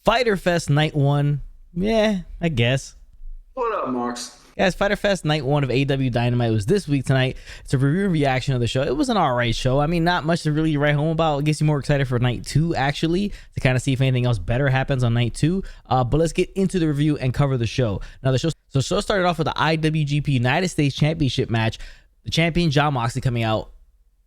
Fyter Fest night one. Yeah, I guess. What up, Mox? Guys, Fyter Fest night one of AEW Dynamite was this week tonight. It's a review and reaction of the show. It was an alright show. I mean, not much to really write home about. It gets you more excited for night two, actually, to kind of see if anything else better happens on night two. But let's get into the review and cover the show. Now, the show started off with the IWGP United States Championship match. The champion, Jon Moxley, coming out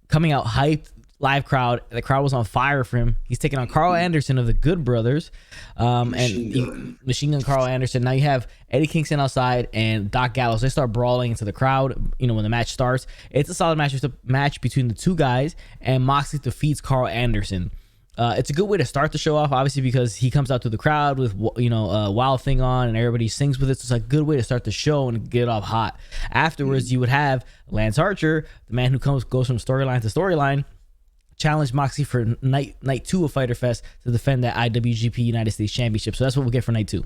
hyped. Live crowd. The crowd was on fire for him. He's taking on Karl Anderson of the Good Brothers, Machine Gun Karl Anderson. Now you have Eddie Kingston outside and Doc Gallows. They start brawling into the crowd. You know, when the match starts, it's a solid match. It's a match between the two guys, and Moxley defeats Karl Anderson. It's a good way to start the show off, obviously, because he comes out to the crowd with, Wild Thing on, and everybody sings with it. So it's a good way to start the show and get it off hot. Afterwards, you would have Lance Archer, the man who goes from storyline to storyline, challenge Moxie for night two of Fyter Fest to defend that IWGP United States Championship. So that's what we'll get for night two.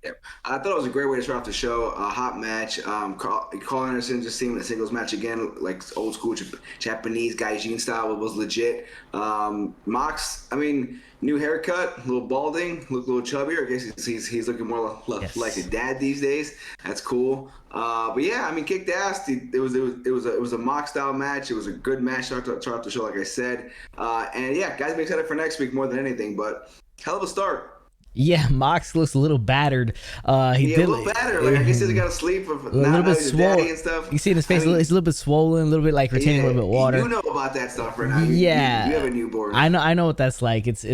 Yeah, I thought it was a great way to start off the show. A hot match. Karl Anderson just seeing a singles match again, like old school Japanese Gaijin style, was legit. Mox, I mean, new haircut, a little balding, look a little chubbier. I guess he's looking more like a dad these days. That's cool. But yeah, I mean, kicked ass. It was a Mox style match. It was a good match to start off the show, like I said. And yeah, guys, be excited for next week more than anything. But hell of a start. Yeah, Mox looks a little battered. A little battered. Like, I guess he's got to sleep with a little bit swollen and stuff. You see in his face, it's a little bit swollen, a little bit like retaining a little bit of water. You know about that stuff right now. Yeah, you have a newborn. I know what that's like. It's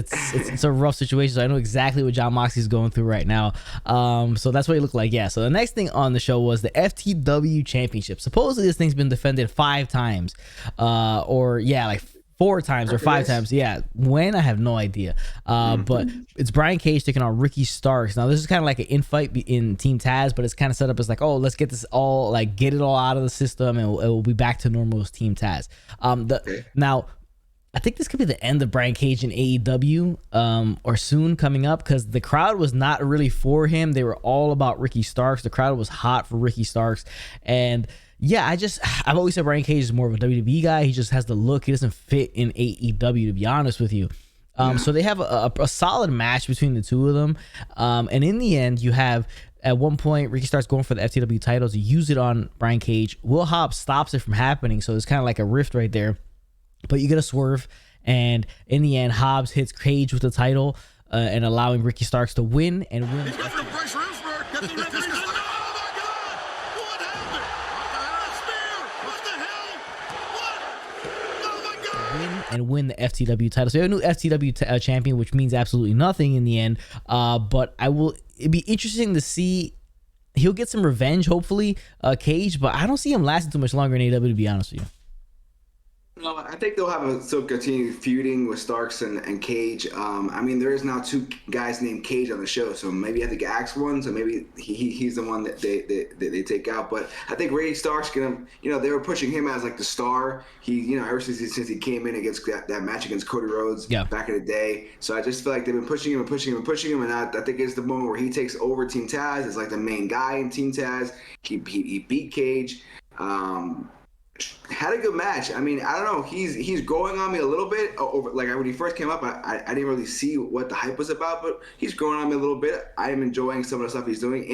a rough situation. So I know exactly what Jon Moxley's going through right now. So that's what he looked like. Yeah. So the next thing on the show was the FTW Championship. Supposedly this thing's been defended 5 times, like 4 times or 5 times. Yeah. When? I have no idea. But it's Brian Cage taking on Ricky Starks. Now, this is kind of like an infight in Team Taz, but it's kind of set up as like, oh, let's get this all, like, get it all out of the system, and we'll be back to normal as Team Taz. Now, I think this could be the end of Brian Cage in AEW, or soon coming up, because the crowd was not really for him. They were all about Ricky Starks. The crowd was hot for Ricky Starks. And yeah, I've always said Brian Cage is more of a WWE guy. He just has the look. He doesn't fit in AEW, to be honest with you. So they have a solid match between the two of them. And in the end, you have, at one point, Ricky starts going for the FTW title to use it on Brian Cage. Will Hobbs stops it from happening. So there's kind of like a rift right there. But you get a swerve. And in the end, Hobbs hits Cage with the title and allowing Ricky Starks to win and win. Win the FTW title. So we have a new FTW champion, which means absolutely nothing in the end. But it'd be interesting to see. He'll get some revenge, hopefully, Cage, but I don't see him lasting too much longer in AEW, to be honest with you. No, I think they'll still continue feuding with Starks and Cage. I mean, there is now 2 guys named Cage on the show, so maybe I think Axe one, so maybe he's the one that they take out. But I think Ricky Starks gonna, they were pushing him as like the star. He, ever since he came in against that match against Cody Rhodes back in the day. So I just feel like they've been pushing him, and I think it's the moment where he takes over Team Taz as like the main guy in Team Taz. He beat Cage. Had a good match. I mean, I don't know. He's growing on me a little bit. Over, like when he first came up, I didn't really see what the hype was about, but he's growing on me a little bit. I am enjoying some of the stuff he's doing.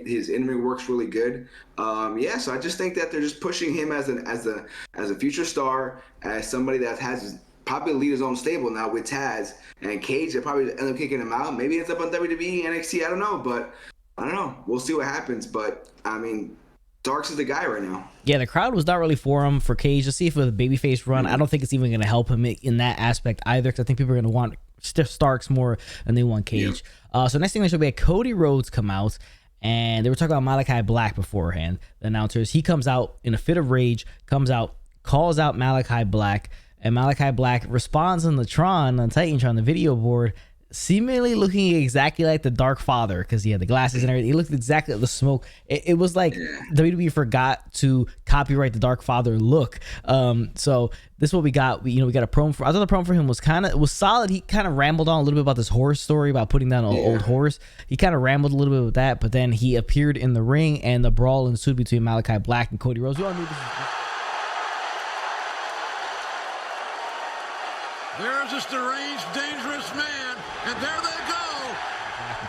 His in-ring works really good. So I just think that they're just pushing him as a future star, as somebody that has probably lead his own stable now with Taz and Cage. They probably end up kicking him out. Maybe it's up on WWE, NXT. I don't know, but I don't know. We'll see what happens. But I mean, Starks is the guy right now. Yeah, the crowd was not really for him, for Cage. Let's see if with a babyface run, I don't think it's even going to help him in that aspect either, because I think people are going to want Starks more than they want Cage. So next thing we had Cody Rhodes come out, and they were talking about Malakai Black beforehand, the announcers. He comes out in a fit of rage, calls out Malakai Black, and Malakai Black responds on the Titantron, the video board, seemingly looking exactly like the Dark Father, because he had the glasses and everything. He looked exactly like the smoke. It was like WWE forgot to copyright the Dark Father look. So this is what we got. We got a promo for. I thought the promo for him was solid. He kind of rambled on a little bit about this horse story about putting down an old horse. He kind of rambled a little bit with that, but then he appeared in the ring, and the brawl ensued between Malakai Black and Cody Rhodes. We all knew this. There's this deranged, dangerous man, and there they go.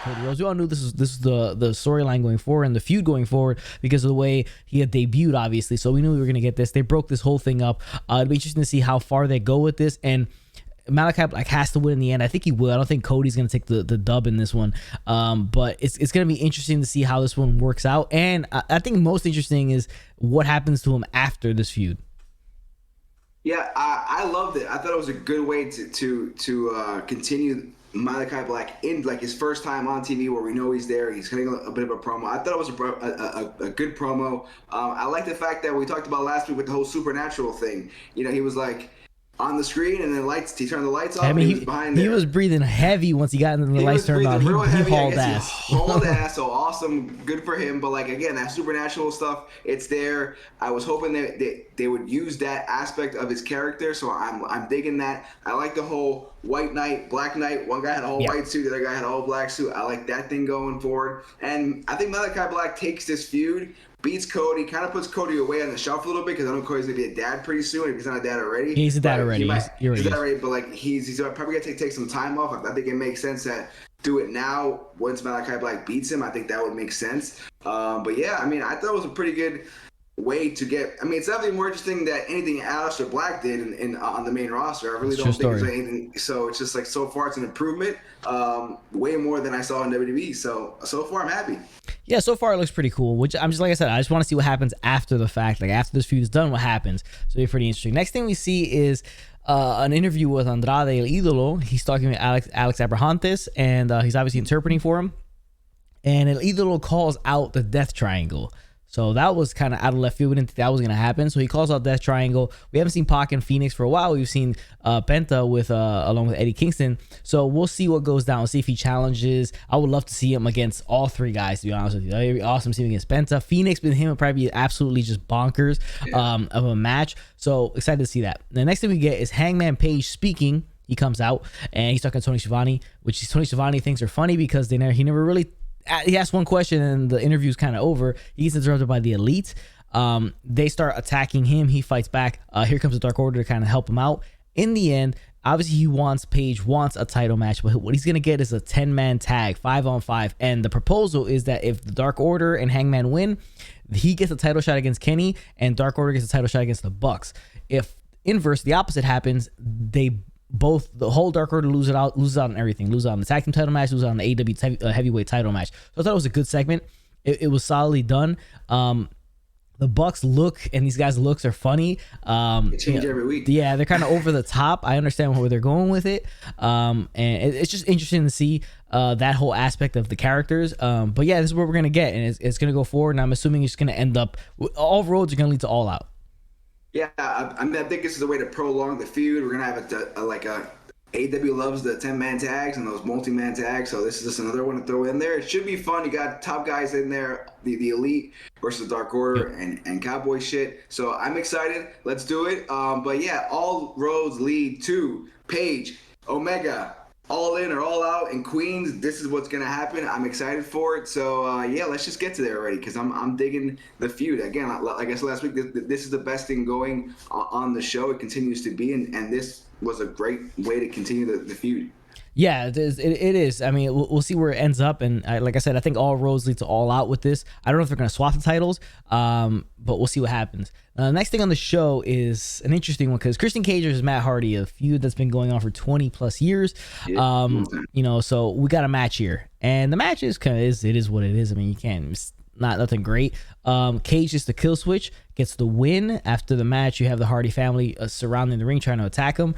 Cody Rhodes. We all knew this is the storyline going forward and the feud going forward because of the way he had debuted, obviously. So we knew we were going to get this. They broke this whole thing up. It'll be interesting to see how far they go with this. And Malakai Black has to win in the end. I think he will. I don't think Cody's going to take the dub in this one. But it's going to be interesting to see how this one works out. And I think most interesting is what happens to him after this feud. Yeah, I loved it. I thought it was a good way to continue Malakai Black in like his first time on TV where we know he's there. He's cutting a bit of a promo. I thought it was a good promo. I like the fact that we talked about last week with the whole supernatural thing. You know, he was like on the screen and then he turned the lights off. I mean, he was behind there. He was breathing heavy once he got into the lights turned on. He hauled ass. He hauled ass, so awesome. Good for him. But like, again, that supernatural stuff, it's there. I was hoping that they would use that aspect of his character, so I'm digging that. I like the whole white knight, black knight. One guy had a whole white suit, the other guy had a whole black suit. I like that thing going forward. And I think Malakai Black takes this feud, beats Cody, kind of puts Cody away on the shelf a little bit because I know Cody's going to be a dad pretty soon if he's not a dad already. He's a dad already. He's a dad already, but like he's probably going to take some time off. I think it makes sense that do it now once Malakai Black beats him. I think that would make sense. But yeah, I mean, I thought it was a pretty good way to get. I mean, it's definitely more interesting than anything Aleister Black did on the main roster. I really don't think it's anything. So it's just like so far it's an improvement, way more than I saw in WWE. So far I'm happy. Yeah, so far it looks pretty cool. Which I'm just like I said, I just want to see what happens after the fact. Like after this feud is done, what happens? So it'll be pretty interesting. Next thing we see is an interview with Andrade El Idolo. He's talking with Alex Abrahantes, and he's obviously interpreting for him. And El Idolo calls out the Death Triangle. So that was kind of out of left field. We didn't think that was going to happen. So he calls out Death Triangle. We haven't seen Pac and Phoenix for a while. We've seen Penta with along with Eddie Kingston. So we'll see what goes down. We'll see if he challenges. I would love to see him against all three guys, to be honest with you. That'd be awesome to see him against Penta. Phoenix with him would probably be absolutely just bonkers of a match. So excited to see that. The next thing we get is Hangman Page speaking. He comes out and he's talking to Tony Schiavone, which Tony Schiavone thinks are funny because he never really. He asked one question and the interview's kind of over. He gets interrupted by the Elite. They start attacking him. He fights back. Here comes the Dark Order to kind of help him out. In the end, obviously Page wants a title match, but what he's going to get is a 10-man tag, 5-on-5. And the proposal is that if the Dark Order and Hangman win, he gets a title shot against Kenny and Dark Order gets a title shot against the Bucks. If inverse, the opposite happens, the whole Dark Order loses out on everything. Lose out on the tag team title match, lose out on the AEW heavyweight title match. So I thought it was a good segment. It was solidly done. The Bucks look and these guys' looks are funny. They change every week. Yeah, they're kind of over the top. I understand where they're going with it. And it's just interesting to see that whole aspect of the characters. But yeah, this is what we're gonna get, and it's gonna go forward. And I'm assuming it's gonna end up. All roads are gonna lead to All Out. Yeah, I think this is a way to prolong the feud. We're gonna have AEW loves the 10-man tags and those multi-man tags, so this is just another one to throw in there. It should be fun. You got top guys in there, the Elite versus Dark Order and Cowboy shit. So I'm excited. Let's do it. But yeah, all roads lead to Page, Omega, All In or All Out in Queens. This is what's gonna happen. I'm excited for it. So yeah, let's just get to there already because I'm digging the feud. Again, like I said last week, this is the best thing going on the show. It continues to be, and this was a great way to continue the feud. Yeah, it is. I mean, we'll see where it ends up. And like I said, I think all roads lead to All Out with this. I don't know if they're going to swap the titles, but we'll see what happens. Next thing on the show is an interesting one because Christian Cage versus Matt Hardy, a feud that's been going on for 20 plus years. So we got a match here. And the match is it is what it is. I mean, you can't. It's nothing great. Cage is the kill switch, gets the win. After the match, you have the Hardy family surrounding the ring trying to attack him.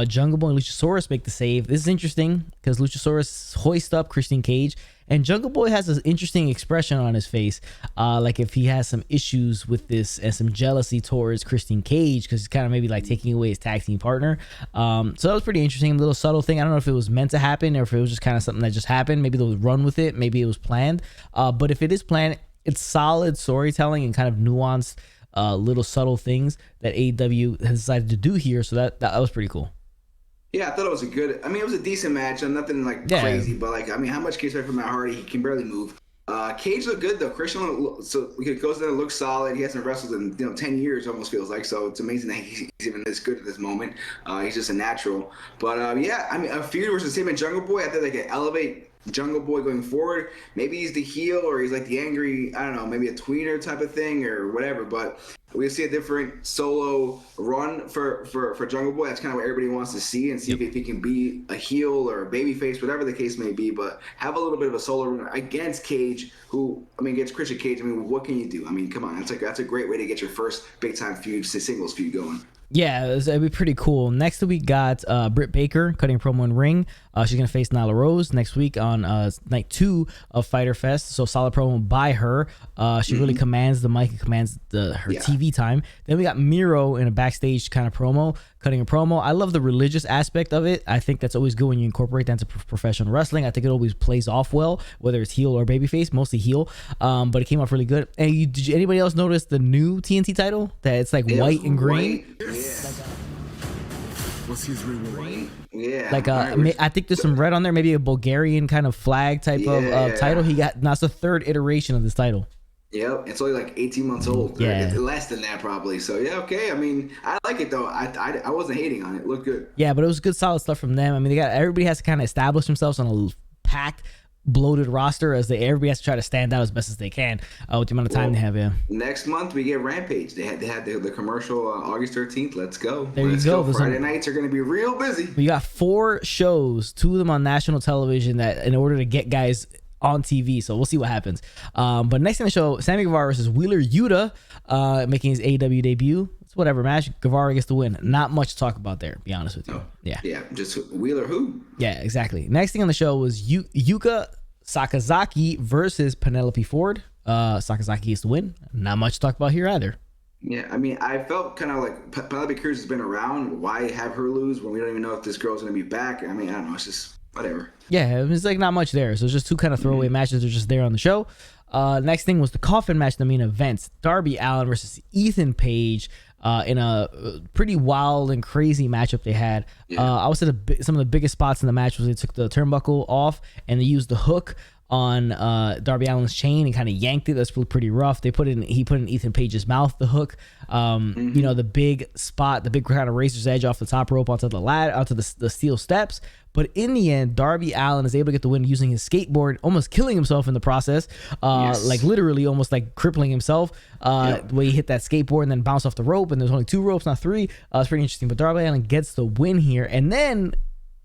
Jungle Boy and Luchasaurus make the save. This is interesting because Luchasaurus hoists up Christian Cage, and Jungle Boy has an interesting expression on his face, like if he has some issues with this and some jealousy towards Christian Cage because he's kind of maybe like taking away his tag team partner. So that was pretty interesting, a little subtle thing. I don't know if it was meant to happen or if it was just kind of something that just happened. Maybe they'll run with it. Maybe it was planned. But if it is planned, it's solid storytelling and kind of nuanced little subtle things that AEW has decided to do here. So that was pretty cool. Yeah, I thought it was it was a decent match. Nothing crazy, but how much can you expect from Matt Hardy? He can barely move. Cage looked good though. Christian goes there and looks solid. He hasn't wrestled in 10 years, almost feels like. So it's amazing that he's even this good at this moment. He's just a natural. But a feud versus him and Jungle Boy, I think they can elevate Jungle Boy going forward. Maybe he's the heel or he's like the angry, I don't know, maybe a tweener type of thing or whatever. But we'll see a different solo run for Jungle Boy. That's kind of what everybody wants to see and see if he can be a heel or a babyface, whatever the case may be. But have a little bit of a solo run against Cage, who, I mean, against Christian Cage. I mean, what can you do? I mean, come on. That's a great way to get your first big-time feud, singles feud going. Yeah, it'd be pretty cool. Next we got Britt Baker cutting a promo in ring. She's going to face Nyla Rose next week on night 2 of Fyter Fest. So solid promo by her. She really commands the mic and commands her TV time. Then we got Miro in a backstage kind of promo, cutting a promo. I love the religious aspect of it. I think that's always good when you incorporate that into professional wrestling. I think it always plays off well, whether it's heel or babyface, mostly heel. But it came off really good. And did anybody else notice the new TNT title? That it's like white and green? What's his reward? Yeah. Like I think there's some red on there, maybe a Bulgarian kind of flag type of title. He got, that's the 3rd iteration of this title. Yep, it's only like 18 months old. Yeah, less than that probably. So yeah, okay. I mean, I like it though. I wasn't hating on it. It looked good. Yeah, but it was good, solid stuff from them. I mean, everybody has to kind of establish themselves on a packed, bloated roster as everybody has to try to stand out as best as they can with the amount of time they have. Yeah. Next month we get Rampage. They had the commercial August 13th. Let's go. Let's go. Friday nights are going to be real busy. You got 4 shows, 2 of them on national television, that in order to get guys on TV, so we'll see what happens. But next in the show, Sammy Guevara versus Wheeler Yuta, making his AEW debut. It's whatever match. Guevara gets the win. Not much to talk about there, to be honest with you. Oh. Yeah, just Wheeler who? Yeah, exactly. Next thing on the show was Yuka Sakazaki versus Penelope Ford. Sakazaki gets the win. Not much to talk about here either. Yeah, I mean, I felt kind of like Penelope Cruz has been around. Why have her lose when we don't even know if this girl's going to be back? I mean, I don't know. It's just whatever. Yeah, it's like not much there. So it's just 2 kind of throwaway matches. They're just there on the show. Next thing was the Coffin match, the main event. Darby Allin versus Ethan Page in a pretty wild and crazy matchup they had. I would say some of the biggest spots in the match was they took the turnbuckle off and they used the hook on Darby Allin's chain and kind of yanked it. That's pretty rough. He put in Ethan Page's mouth, the hook. You know, the big spot, the big kind of razor's edge off the top rope onto the ladder, onto the steel steps. But in the end, Darby Allin is able to get the win using his skateboard, almost killing himself in the process. Like literally almost like crippling himself. The way he hit that skateboard and then bounced off the rope, and there's only 2 ropes, not 3. It's pretty interesting. But Darby Allin gets the win here. And then,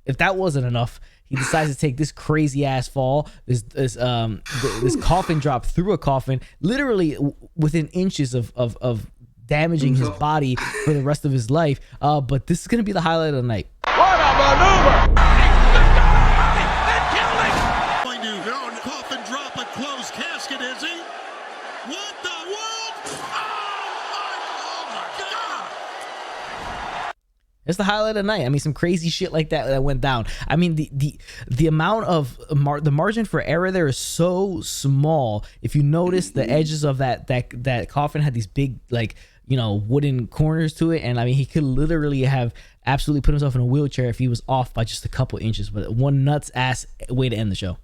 if that wasn't enough, he decides to take this crazy ass fall, this coffin drop through a coffin, literally within inches of damaging his body for the rest of his life. But this is gonna be the highlight of the night. What a maneuver! Coffin drop a closed casket, is he? What the world? Oh my God! It's the highlight of the night. I mean, some crazy shit like that went down. I mean, the amount of the margin for error there is so small. If you notice, the edges of that coffin had these big, like, you know, wooden corners to it, and I mean, he could literally have absolutely put himself in a wheelchair if he was off by just a couple inches. But one nuts ass way to end the show.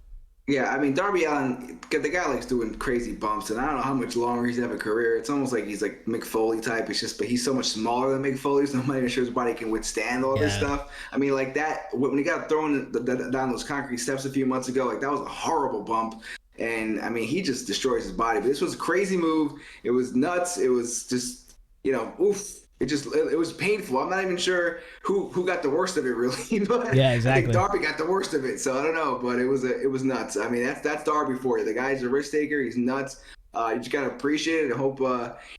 Yeah, I mean, Darby Allin, the guy likes doing crazy bumps, and I don't know how much longer he's have a career. It's almost like he's like Mick Foley type. It's just, but he's so much smaller than Mick Foley, so I'm not even sure his body can withstand all this stuff. I mean, like that, when he got thrown down those concrete steps a few months ago, like that was a horrible bump. And I mean, he just destroys his body. But this was a crazy move. It was nuts. It was just, you know, oof. It was painful. I'm not even sure who got the worst of it, really. But yeah, exactly. I think Darby got the worst of it, so I don't know. But it was nuts. I mean, that's Darby for you. The guy's a risk taker. He's nuts. You just gotta appreciate it and hope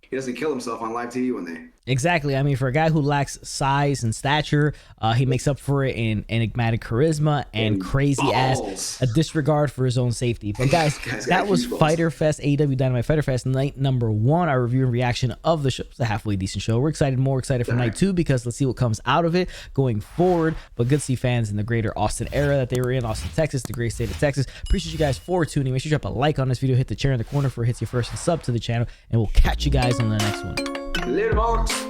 he doesn't kill himself on live TV one day. Exactly. I mean, for a guy who lacks size and stature, he makes up for it in enigmatic charisma and crazy ass a disregard for his own safety. But guys, that was Fyter Fest, AEW Dynamite Fyter Fest, night number 1. Our review and reaction of the show. It's a halfway decent show. We're more excited for night 2 because let's see what comes out of it going forward. But good to see fans in the greater Austin era that they were in, Austin, Texas, the great state of Texas. Appreciate you guys for tuning. Make sure you drop a like on this video, hit the chair in the corner for it hits you first, and sub to the channel, and we'll catch you guys on the next one. Later, Mox.